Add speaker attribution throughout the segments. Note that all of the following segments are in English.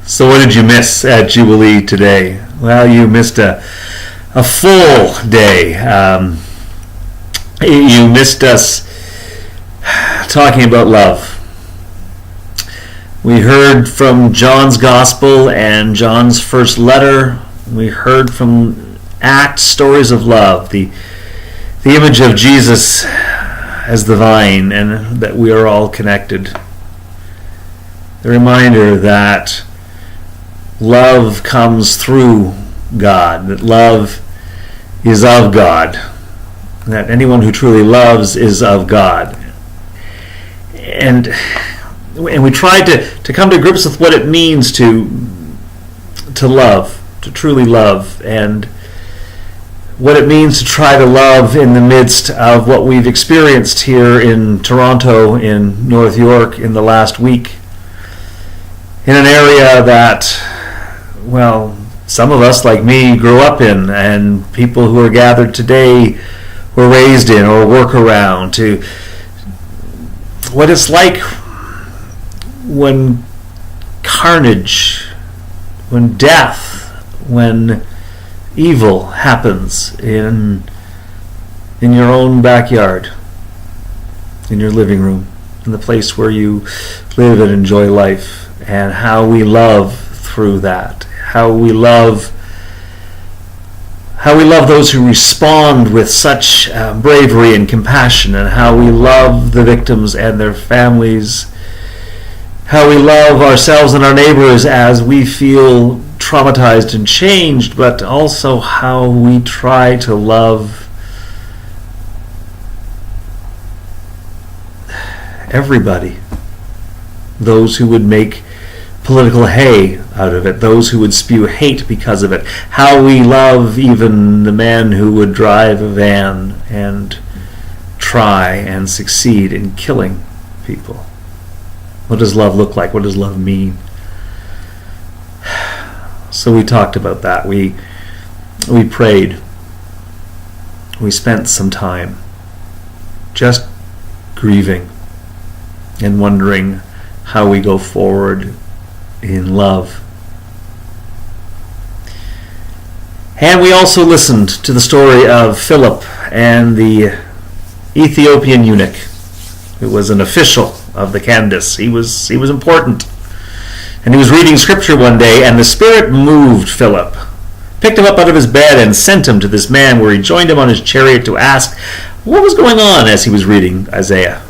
Speaker 1: So what did you miss at Jubilee today? Well, you missed a full day. You missed us talking about love. We heard from John's Gospel and John's first letter. We heard from Acts, stories of love, the image of Jesus as the vine, and that we are all connected. The reminder that love comes through God, that love is of God, that anyone who truly loves is of God. And we tried to come to grips with what it means to love, to truly love, and what it means to try to love in the midst of what we've experienced here in Toronto, in North York, in the last week, in an area that, well, some of us, like me, grew up in, and people who are gathered today were raised in or work around, to what it's like when carnage, when death, when evil happens in your own backyard, in your living room, in the place where you live and enjoy life, and how we love through that, how we love those who respond with such bravery and compassion, and how we love the victims and their families, how we love ourselves and our neighbors as we feel traumatized and changed, but also how we try to love everybody, those who would make political hay out of it, those who would spew hate because of it, how we love even the man who would drive a van and try and succeed in killing people. What does love look like? What does love mean? So we talked about that. We prayed. We spent some time just grieving and wondering how we go forward in love. And we also listened to the story of Philip and the Ethiopian eunuch, who was an official of the Candace. He was important. And he was reading scripture one day, and the Spirit moved Philip, picked him up out of his bed, and sent him to this man, where he joined him on his chariot to ask what was going on as he was reading Isaiah.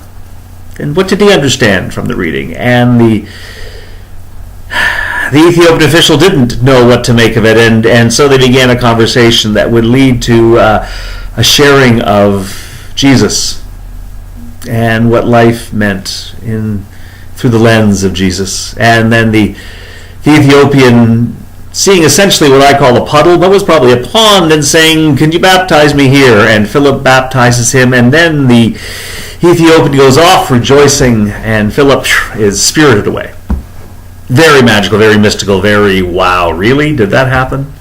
Speaker 1: And what did he understand from the reading? And the Ethiopian official didn't know what to make of it, and so they began a conversation that would lead to a sharing of Jesus and what life meant through the lens of Jesus. And then the Ethiopian, seeing essentially what I call a puddle, but was probably a pond, and saying, "Can you baptize me here?" And Philip baptizes him, and then the Ethiopian goes off rejoicing, and Philip is spirited away. Very magical, very mystical, very wow, really? Did that happen?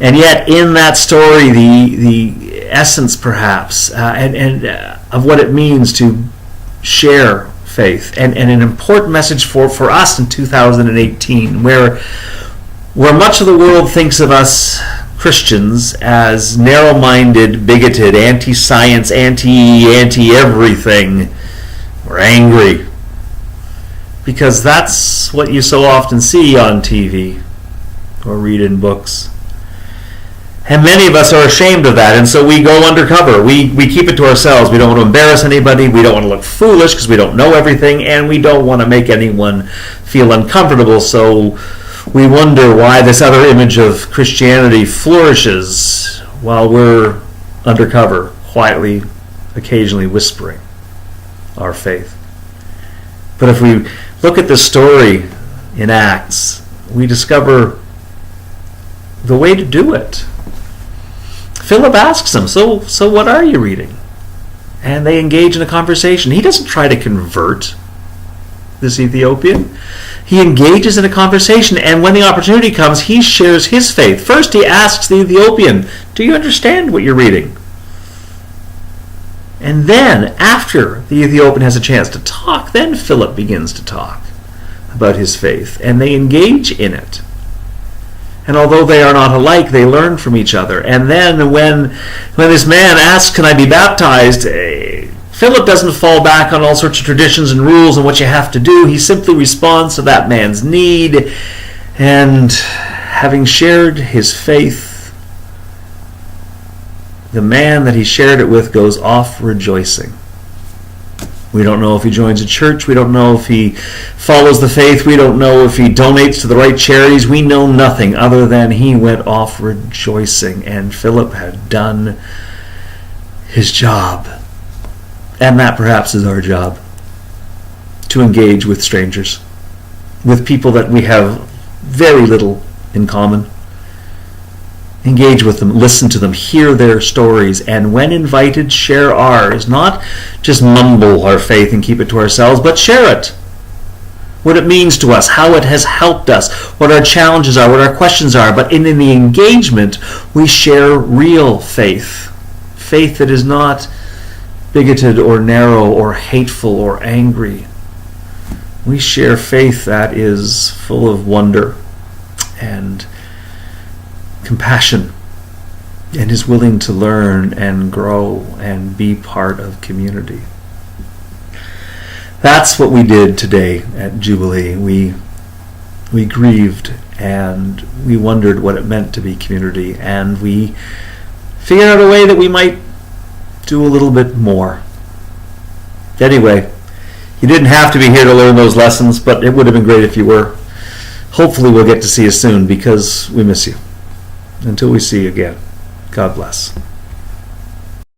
Speaker 1: And yet in that story, the essence perhaps of what it means to share faith, and an important message for us in 2018, where much of the world thinks of us Christians as narrow-minded, bigoted, anti-science, anti-everything. We're angry. Because that's what you so often see on TV or read in books. And many of us are ashamed of that, and so we go undercover. We keep it to ourselves. We don't want to embarrass anybody. We don't want to look foolish because we don't know everything, and we don't want to make anyone feel uncomfortable. So we wonder why this other image of Christianity flourishes while we're undercover, quietly, occasionally whispering our faith. But if we look at the story in Acts, we discover the way to do it. Philip asks him, so what are you reading? And they engage in a conversation. He doesn't try to convert this Ethiopian. He engages in a conversation, and when the opportunity comes, he shares his faith. First, he asks the Ethiopian, "Do you understand what you're reading?" And then, after the Ethiopian has a chance to talk, then Philip begins to talk about his faith, and they engage in it. And although they are not alike, they learn from each other. And then when this man asks, can I be baptized? Philip doesn't fall back on all sorts of traditions and rules and what you have to do. He simply responds to that man's need. And having shared his faith, the man that he shared it with goes off rejoicing. We don't know if he joins a church. We don't know if he follows the faith. We don't know if he donates to the right charities. We know nothing other than he went off rejoicing, and Philip had done his job. And that perhaps is our job, to engage with strangers, with people that we have very little in common. Engage with them, listen to them, hear their stories, and when invited, share ours. Not just mumble our faith and keep it to ourselves, but share it. What it means to us, how it has helped us, what our challenges are, what our questions are. But in the engagement, we share real faith. Faith that is not bigoted or narrow or hateful or angry. We share faith that is full of wonder and compassion, and is willing to learn and grow and be part of community. That's what we did today at Jubilee. We grieved and we wondered what it meant to be community, and we figured out a way that we might do a little bit more. Anyway, you didn't have to be here to learn those lessons, but it would have been great if you were. Hopefully we'll get to see you soon, because we miss you. Until we see you again, God bless.